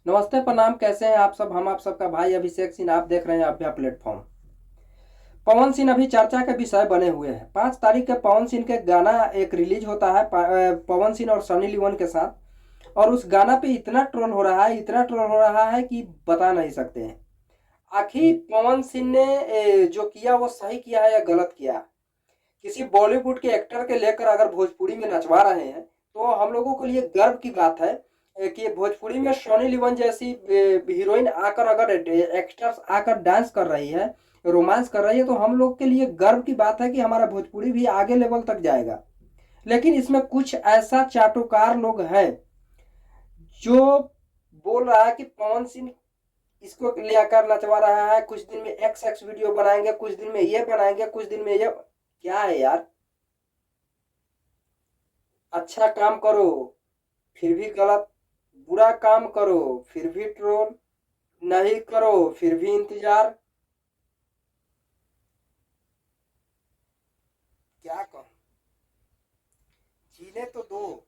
नमस्ते प्रणाम, कैसे हैं आप सब। हम आप सबका भाई अभिषेक सिंह, आप देख रहे हैं अभ्या प्लेटफॉर्म। पवन सिंह अभी चर्चा के विषय बने हुए हैं। 5 तारीख के पवन सिंह के गाना एक रिलीज होता है पवन सिंह और सनी लियोन के साथ। और उस गाना पे इतना ट्रोल हो रहा है, इतना ट्रोल हो रहा है कि बता नहीं सकते हैं। आखिर पवन सिंह ने जो किया वो सही किया है या गलत किया। किसी बॉलीवुड के एक्टर के लेकर अगर भोजपुरी में नचवा रहे हैं तो हम लोगों के लिए गर्व की बात है कि भोजपुरी में सोनी लिवन जैसी हीरोइन आकर अगर एक्टर्स आकर डांस कर रही है, रोमांस कर रही है, तो हम लोग के लिए गर्व की बात है कि हमारा भोजपुरी भी आगे लेवल तक जाएगा। लेकिन इसमें कुछ ऐसा चाटुकार लोग हैं जो बोल रहा है कि पवन सिंह इसको लेकर नचवा रहा है, कुछ दिन में एक्स एक्स वीडियो बनाएंगे, कुछ दिन में ये बनाएंगे, कुछ दिन में ये। क्या है यार। अच्छा काम करो फिर भी गलत, बुरा काम करो फिर भी ट्रोल, नहीं करो फिर भी इंतजार। क्या कहूं, जीने तो दो।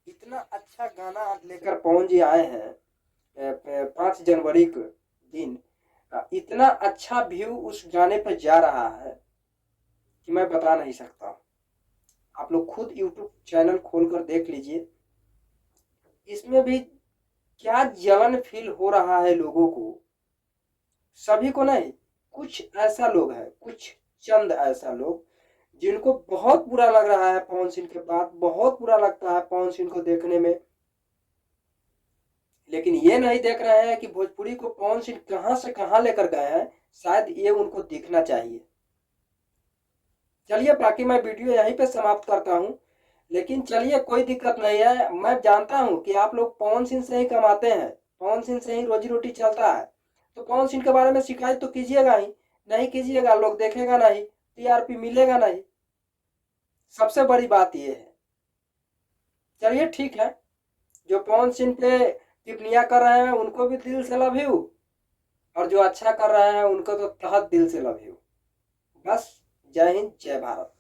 इतना अच्छा गाना लेकर पवन जी आए हैं 5 जनवरी के दिन। इतना अच्छा व्यू उस गाने पर जा रहा है कि मैं बता नहीं सकता। आप लोग खुद यूट्यूब चैनल खोलकर देख लीजिए। इसमें भी क्या जलन फील हो रहा है लोगों को। सभी को नहीं, कुछ ऐसा लोग हैं, कुछ चंद ऐसा लोग जिनको बहुत बुरा लग रहा है पवन सिंह के बाद, बहुत बुरा लगता है पवन सिंह को देखने में। लेकिन ये नहीं देख रहे हैं कि भोजपुरी को पवन सिंह कहां से कहां लेकर गए हैं। शायद ये उनको दिखना चाहिए। चलिए, बाकी मैं वीडियो यहीं पे समाप्त करता हूं। लेकिन चलिए, कोई दिक्कत नहीं है। मैं जानता हूं कि आप लोग पवन सिंह से ही कमाते हैं, पवन सिंह से ही रोजी रोटी चलता है। तो पवन सिंह के बारे में शिकायत तो कीजिएगा ही, नहीं कीजिएगा लोग देखेगा नहीं, टीआरपी मिलेगा नहीं। सबसे बड़ी बात यह है। चलिए ठीक है, जो पवन सिंह पे टिप्पणियां कर रहे हैं उनको भी दिल से लव यू, और जो अच्छा कर रहे हैं उनको तो तहत दिल से लव यू। बस, जय हिंद, जय भारत।